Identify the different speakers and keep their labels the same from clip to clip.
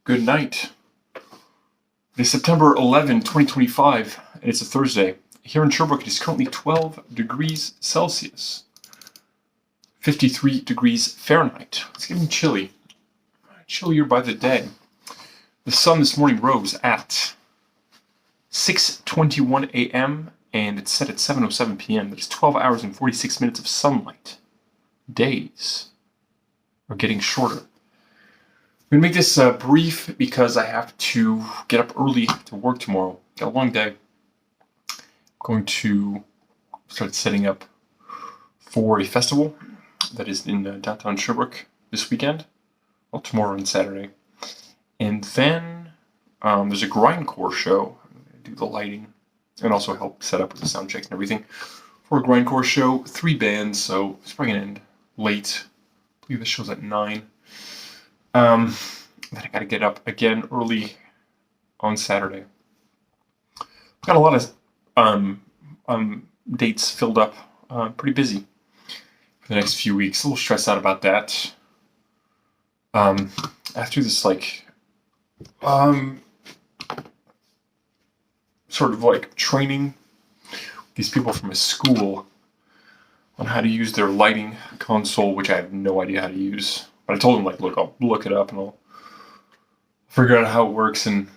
Speaker 1: Good night. It is September 11, 2025, and it's a Thursday. Here in Sherbrooke, it is currently 12 degrees Celsius, 53 degrees Fahrenheit. It's getting chilly, chillier by the day. The sun this morning rose at 6:21 a.m. and it's set at 7:07 p.m. That is 12 hours and 46 minutes of sunlight. Days are getting shorter. I'm going to make this brief because I have to get up early to work tomorrow. Got a long day. I'm going to start setting up for a festival that is in downtown Sherbrooke this weekend. Well, tomorrow and Saturday. And then there's a grindcore show. I'm going to do the lighting and also help set up with the sound checks and everything for a grindcore show. 3 bands, so it's probably going to end late. I believe the show's at 9. Then I gotta get up again early on Saturday. I've got a lot of dates filled up. Pretty busy for the next few weeks. A little stressed out about that. After this, sort of like training these people from a school on how to use their lighting console, which I have no idea how to use. But I told them, look, I'll look it up and I'll figure out how it works and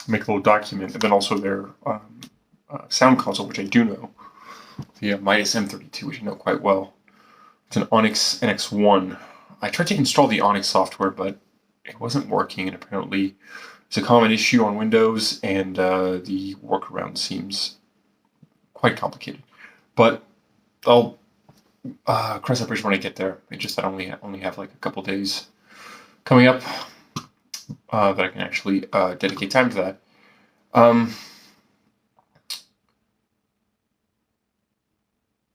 Speaker 1: make a little document. And then also their sound console, which I do know, the Midas M32, which I know quite well. It's an Onyx NX1. I tried to install the Onyx software, but it wasn't working, and apparently it's a common issue on Windows, and the workaround seems quite complicated. But I'll cross that bridge when I get there. It's just that I only have like a couple days coming up that I can actually dedicate time to that.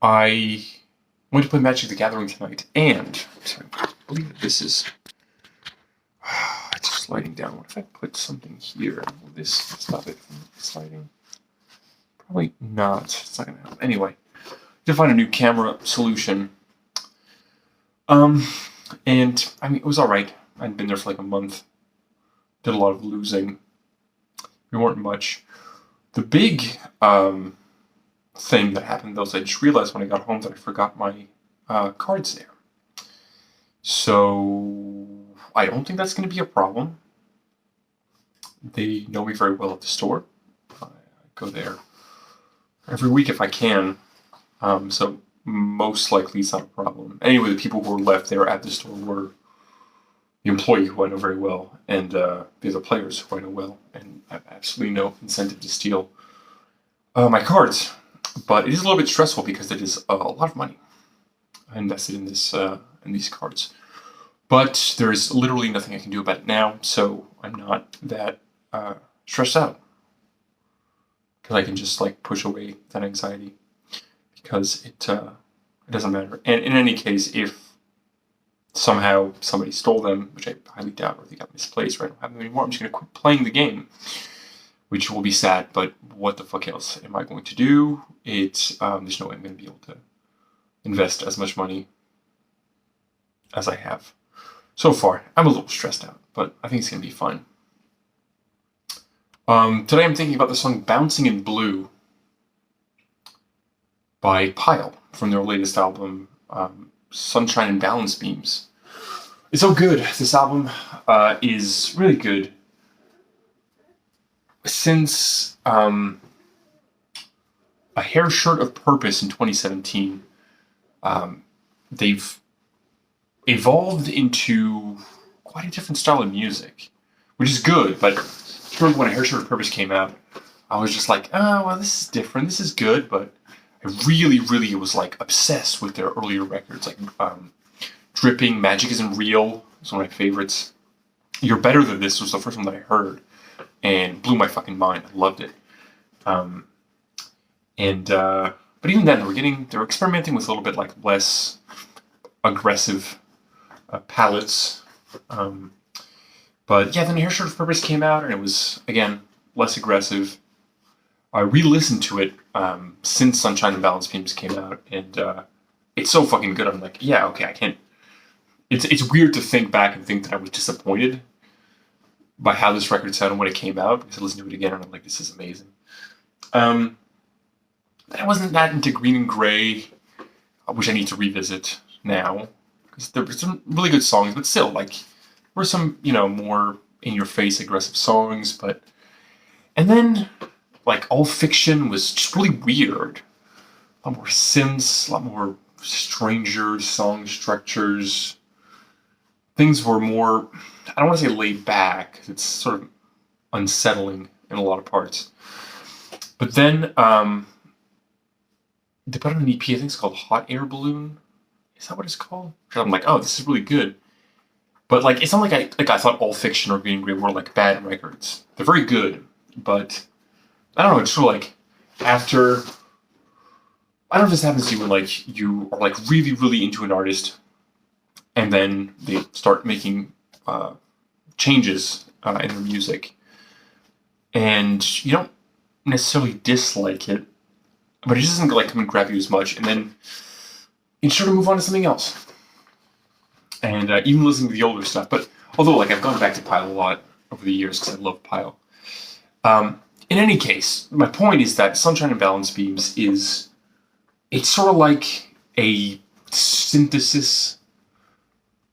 Speaker 1: I went to play Magic the Gathering tonight, and I believe that this is it's sliding down. What if I put something here? Will this stop it from sliding? Probably not. It's not gonna help. Anyway, to find a new camera solution. And I mean, it was all right. I'd been there for like a month. Did a lot of losing. We weren't much. The big thing that happened though is I just realized when I got home that I forgot my cards there. So I don't think that's going to be a problem. They know me very well at the store. I go there every week if I can. So most likely it's not a problem. Anyway, the people who were left there at the store were the employee who I know very well, and the other players who I know well, and I have absolutely no incentive to steal my cards. But it is a little bit stressful because it is a lot of money I invested in this in these cards. But there is literally nothing I can do about it now, so I'm not that stressed out, because I can just push away that anxiety. Because it doesn't matter. And in any case, if somehow somebody stole them, which I highly doubt, or they got misplaced, or I don't have them anymore, I'm just going to quit playing the game, which will be sad, but what the fuck else am I going to do? There's no way I'm going to be able to invest as much money as I have so far. I'm a little stressed out, but I think it's going to be fine. Today I'm thinking about the song Bouncing in Blue by Pile from their latest album, Sunshine and Balance Beams. It's so good. This album is really good. Since A Hair Shirt of Purpose in 2017, they've evolved into quite a different style of music, which is good, but when A Hair Shirt of Purpose came out, I was just like, oh, well, this is different, this is good, but I really was obsessed with their earlier records, Dripping, Magic Isn't Real is one of my favorites. You're Better Than This was the first one that I heard, and blew my fucking mind. I loved it. But even then, they were experimenting with a little bit less aggressive palettes. But yeah, then Hair Shirt of Purpose came out, and it was, again, less aggressive. I re-listened to it since Sunshine and Balance Beams came out, and it's so fucking good. I'm like, yeah, okay, I can't it's weird to think back and think that I was disappointed by how this record sounded when it came out, because I listened to it again and I'm like, this is amazing. Um, I wasn't that into Green and Gray, which I need to revisit now, because there were some really good songs, but still, like, there were some, more in-your-face aggressive songs, but... And then, like, All Fiction was just really weird. A lot more synths, a lot more stranger song structures. Things were more, I don't want to say laid back, it's sort of unsettling in a lot of parts. But then, they put out an EP, I think it's called Hot Air Balloon. Is that what it's called? I'm like, oh, this is really good. But like, it's not like I thought All Fiction or Green Gray were like bad records. They're very good, but I don't know. It's sort of like after. I don't know if this happens to you when like you are like really really into an artist, and then they start making changes in their music, and you don't necessarily dislike it, but it just doesn't like come and grab you as much, and then you sort of move on to something else. And even listening to the older stuff, but although like I've gone back to Pile a lot over the years because I love Pile. In any case, my point is that Sunshine and Balance Beams it's sort of like a synthesis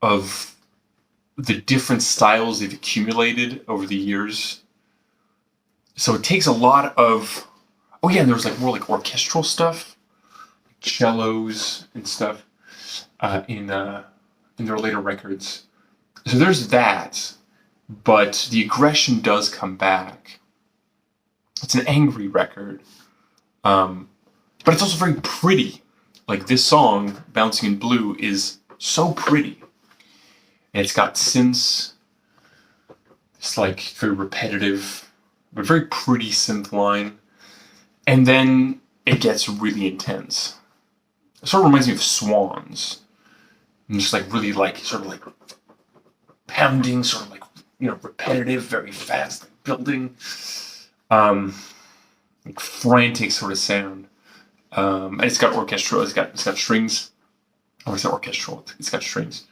Speaker 1: of the different styles they've accumulated over the years. So it takes a lot of, oh yeah, and there was like more like orchestral stuff, cellos and stuff in their later records. So there's that, but the aggression does come back. It's an angry record, but it's also very pretty. Like this song, Bouncing in Blue, is so pretty. And it's got synths. It's like very repetitive, but very pretty synth line. And then it gets really intense. It sort of reminds me of Swans. And just like really like sort of like pounding, sort of like, repetitive, very fast, like building, like frantic sort of sound. And it's got orchestral, it's got strings. Oh, it's not orchestral, it's got strings.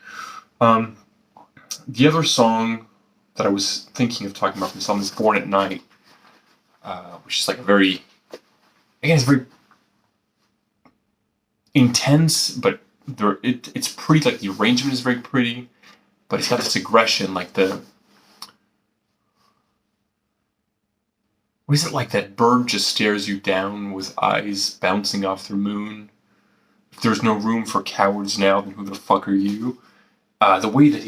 Speaker 1: The other song that I was thinking of talking about from the song is Born at Night, which is like it's very intense, but it's pretty, like the arrangement is very pretty, but it's got this aggression, like what is it, like that bird just stares you down with eyes bouncing off the moon. If there's no room for cowards now, then who the fuck are you? The way that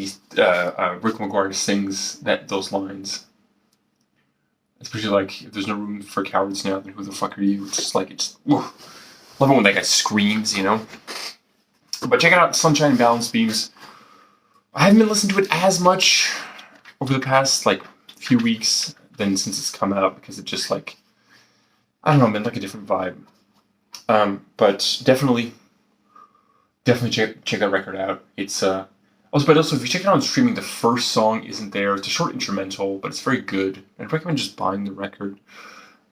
Speaker 1: Rick McGuire sings those lines, especially like, if there's no room for cowards now, then who the fuck are you? It's just like, love it when that guy screams, But check it out, Sunshine and Balance Beams. I haven't been listening to it as much over the past like few weeks than since it's come out, because it just like, I don't know, man, like a different vibe. But definitely check that record out. It's also if you check it out on streaming, the first song isn't there. It's a short instrumental, but it's very good. I'd recommend just buying the record.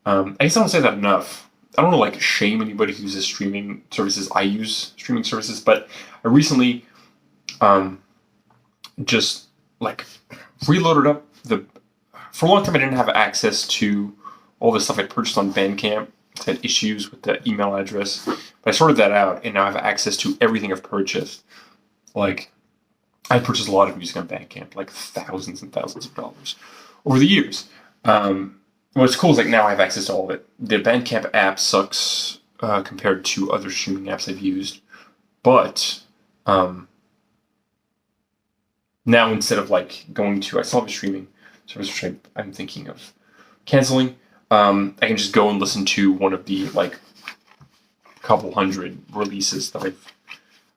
Speaker 1: I guess I don't say that enough. I don't want to like shame anybody who uses streaming services. I use streaming services, but I recently just like reloaded up for a long time I didn't have access to all the stuff I purchased on Bandcamp. I had issues with the email address, but I sorted that out, and now I have access to everything I've purchased. Like, I purchased a lot of music on Bandcamp, like thousands and thousands of dollars over the years. What's cool is like now I have access to all of it. The Bandcamp app sucks compared to other streaming apps I've used, but now instead of like going to, I still have a streaming service which I'm thinking of canceling. I can just go and listen to one of the like couple hundred releases that I've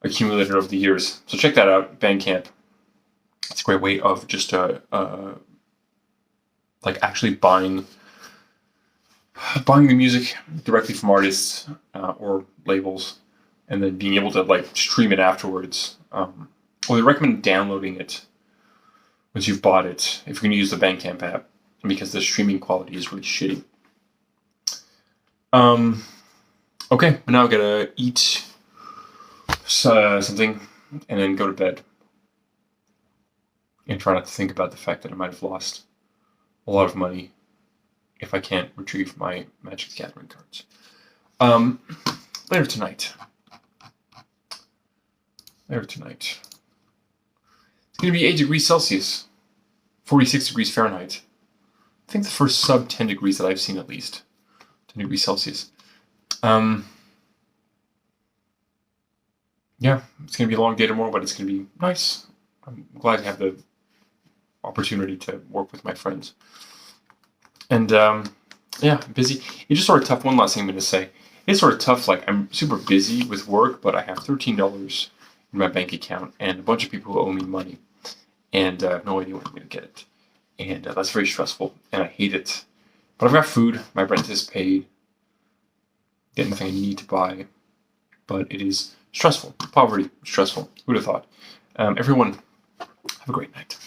Speaker 1: accumulated over the years. So check that out, Bandcamp. It's a great way of just like actually buying the music directly from artists or labels, and then being able to like stream it afterwards. Well, they recommend downloading it once you've bought it if you're going to use the Bandcamp app, because the streaming quality is really shitty. Okay, but now I gotta eat something and then go to bed. and try not to think about the fact that I might have lost a lot of money if I can't retrieve my Magic the Gathering cards. Later tonight. It's going to be 8 degrees Celsius, 46 degrees Fahrenheit. I think the first sub 10 degrees that I've seen, at least. 10 degrees Celsius. Yeah, it's going to be a long day tomorrow, but it's going to be nice. I'm glad to have the opportunity to work with my friends. And yeah, busy. It's just sort of tough. One last thing I'm going to say. It's sort of tough. Like, I'm super busy with work, but I have $13 in my bank account and a bunch of people who owe me money. And I have no idea when I'm going to get it. And that's very stressful, and I hate it. But I've got food. My rent is paid. Get nothing I need to buy. But it is stressful. Poverty, stressful. Who would have thought? Everyone, have a great night.